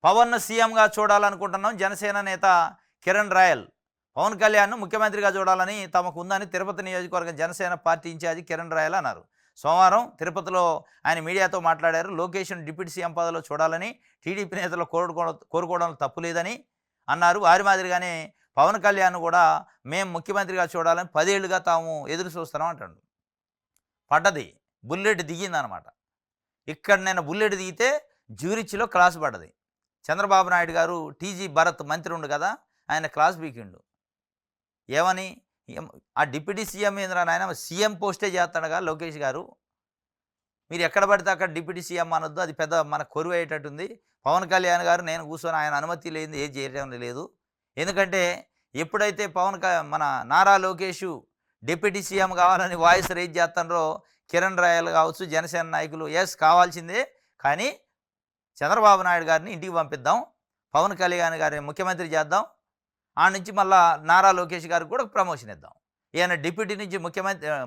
పవన్‌ను సీఎంగా చూడాలనుకుంటున్నాం. జనసేన నేత కిరణ్ రాయల్ పవన్ కళ్యాణ్‌ను ముఖ్యమంత్రిగా చూడాలని తమకు ఉందని తిరుపతి నియోజకవర్గం జనసేన పార్టీ ఇన్ఛార్జి కిరణ్ రాయల్ అన్నారు. సోమవారం తిరుపతిలో ఆయన మీడియాతో మాట్లాడారు. లోకేష్‌ను డిప్యూటీ సీఎం పదవిలో చూడాలని టీడీపీ నేతలు కోరుకోవడంలో తప్పు లేదని అన్నారు. వారి మాదిరిగానే పవన్ కళ్యాణ్‌ను కూడా మేము ముఖ్యమంత్రిగా చూడాలని 10 ఏళ్లుగా తాము ఎదురు చూస్తున్నాం అంటాడు. పడ్డది. బుల్లెట్ దిగిందనమాట. ఇక్కడ నేను బుల్లెట్ దిగితే జ్యూరిచ్‌లో క్లాస్ పడ్డది. చంద్రబాబు నాయుడు గారు టీజీ భరత్ మంత్రి ఉండు కదా! ఆయన క్లాస్ పీకిండు. ఏమని? ఆ డిప్యూటీ సీఎం ఏందిరా నాయన సీఎం పోస్టే చేస్తాడుగా లోకేష్ గారు. మీరు ఎక్కడ పడితే అక్కడ డిప్యూటీ సీఎం అనొద్దు. అది పెద్ద మనకు కొరువయ్యేటట్టుంది. పవన్ కళ్యాణ్ గారు నేను కూర్చొని ఆయన అనుమతి లేనిది ఏది చేయడం లేదు. ఎందుకంటే ఎప్పుడైతే మన నారా లోకేష్ డిప్యూటీ సీఎం కావాలని వాయిస్ రైజ్ చేస్తారో కిరణ్ రాయల్ కావచ్చు, జనసేన నాయకులు కావాల్సిందే. కానీ చంద్రబాబు నాయుడు గారిని ఇంటికి పంపిద్దాం. పవన్ కళ్యాణ్ గారిని ముఖ్యమంత్రి చేద్దాం. ఆ నుంచి మళ్ళా నారా లోకేష్ గారికి కూడా ప్రమోషన్ ఇద్దాం. ఈయన డిప్యూటీ నుంచి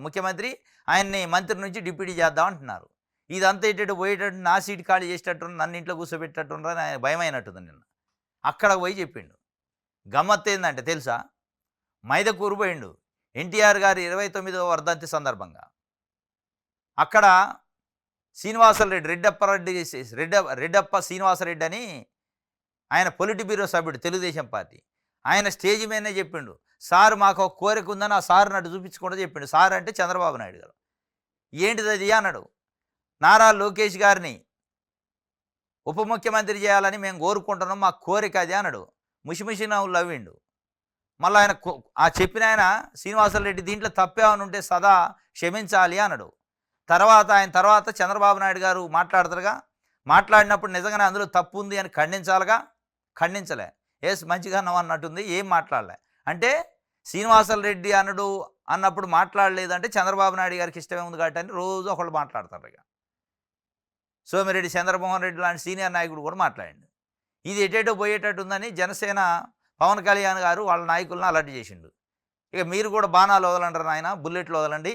ముఖ్యమంత్రి, ఆయన్ని మంత్రి నుంచి డిప్యూటీ చేద్దాం అంటున్నారు. ఇదంతా ఇటు పోయేటట్టు నా సీట్ ఖాళీ చేసేటట్టు నన్ను ఇంట్లో కూర్చోబెట్టేటట్టు ఆయన భయమైనట్టుంది నిన్న. అక్కడికి పోయి చెప్పిండు. గమ్మత్తు ఏందంటే తెలుసా? మైదకూరు పోయిండు ఎన్టీఆర్ గారి 29వ వర్ధంతి సందర్భంగా. అక్కడ శ్రీనివాసరెడ్డి రెడ్డప్ప శ్రీనివాసరెడ్డి అని ఆయన పొలిట్ బ్యూరో సభ్యుడు తెలుగుదేశం పార్టీ. ఆయన స్టేజ్ మీదనే చెప్పిండు, సార్ మాకు ఒక కోరిక ఉందని ఆ సార్ నటు చూపించకుండా చెప్పిండు. సార్ అంటే చంద్రబాబు నాయుడు గారు. ఏంటిది అది అన్నాడు. నారా లోకేష్ గారిని ఉప ముఖ్యమంత్రి చేయాలని మేము కోరుకుంటున్నాం, మా కోరిక అది అన్నాడు. ముషిముషి నవ్వులు నవ్విండు. మళ్ళీ ఆయన ఆ చెప్పిన ఆయన శ్రీనివాసరెడ్డి దీంట్లో తప్పేమని ఉంటే సదా క్షమించాలి అన్నాడు. ఆయన తర్వాత చంద్రబాబు నాయుడు గారు మాట్లాడతారుగా, మాట్లాడినప్పుడు నిజంగానే అందులో తప్పు ఉంది అని ఖండించాలిగా, ఖండించలే. మంచిగా అన్నావు అన్నట్టుంది, ఏం మాట్లాడలే. అంటే శ్రీనివాసరెడ్డి అన్నప్పుడు మాట్లాడలేదంటే చంద్రబాబు నాయుడు గారికి ఇష్టమే ఉంది కాబట్టి అని రోజు ఒకళ్ళు మాట్లాడతారు. ఇక సోమిరెడ్డి చంద్రమోహన్ రెడ్డి లాంటి సీనియర్ నాయకుడు కూడా మాట్లాడిండు. ఇది ఎటేటో పోయేటట్టు ఉందని జనసేన పవన్ కళ్యాణ్ గారు వాళ్ళ నాయకులను అలర్ట్ చేసిండు. ఇక మీరు కూడా బాణాలు వదలంటారు నాయన, బుల్లెట్లు వదలండి.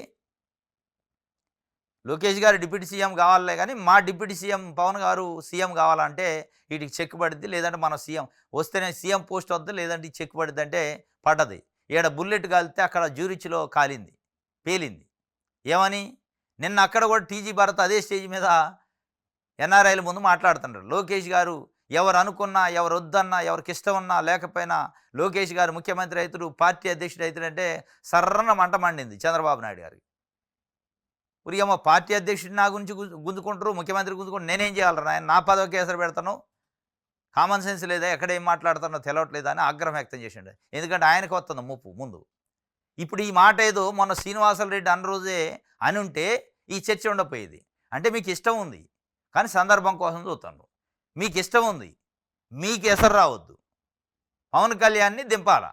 లోకేష్ గారు డిప్యూటీ సీఎం కావాలే కానీ మా డిప్యూటీ సీఎం పవన్ గారు సీఎం కావాలంటే వీటికి చెక్ పడుద్ది, లేదంటే మన సీఎం వస్తేనే సీఎం పోస్ట్ వద్దు, లేదంటే చెక్ పడుద్ది అంటే పడ్డది. ఈడ బుల్లెట్ కాలితే అక్కడ జ్యూరిచ్లో పేలింది. ఏమని? నిన్న అక్కడ కూడా టీజీ భరత్ అదే స్టేజ్ మీద ఎన్ఆర్ఐల ముందు మాట్లాడుతుంటారు. లోకేష్ గారు ఎవరు అనుకున్నా, ఎవరు వద్దన్నా, ఎవరికి ఇష్టం ఉన్నా లేకపోయినా లోకేష్ గారు ముఖ్యమంత్రి అవుతాడు, పార్టీ అధ్యక్షుడు అవుతాడంటే సర్రన మంట మండింది చంద్రబాబు నాయుడు గారికి. ఉరిగమ్మ పార్టీ అధ్యక్షుడు నా గురించి గుంజుకుంటారు, ముఖ్యమంత్రి గుంజుకుంటారు, నేనేం చేయాలరా ఆయన, నా పదవికి ఎసరు పెడతాను, కామన్ సెన్స్ లేదా, ఎక్కడేం మాట్లాడుతానో తెలవట్లేదా అని ఆగ్రహం వ్యక్తం చేసిండు. ఎందుకంటే ఆయనకు వస్తుంది ముప్పు ముందు. ఇప్పుడు ఈ మాట ఏదో మొన్న శ్రీనివాసరెడ్డి అన్న రోజే అని ఉంటే ఈ చర్చ ఉండకపోయేది. అంటే మీకు ఇష్టం ఉంది కానీ సందర్భం కోసం చూస్తాను, మీకు ఇష్టం ఉంది, మీకు ఎసరు రావద్దు, పవన్ కళ్యాణ్ని దింపాలా,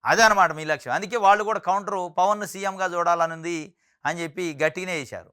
అదే అనమాట మీ లక్ష్యం. అందుకే వాళ్ళు కూడా కౌంటరు పవన్ను సీఎంగా చూడాలనుంది అని చెప్పి గట్టిగానే చేశారు.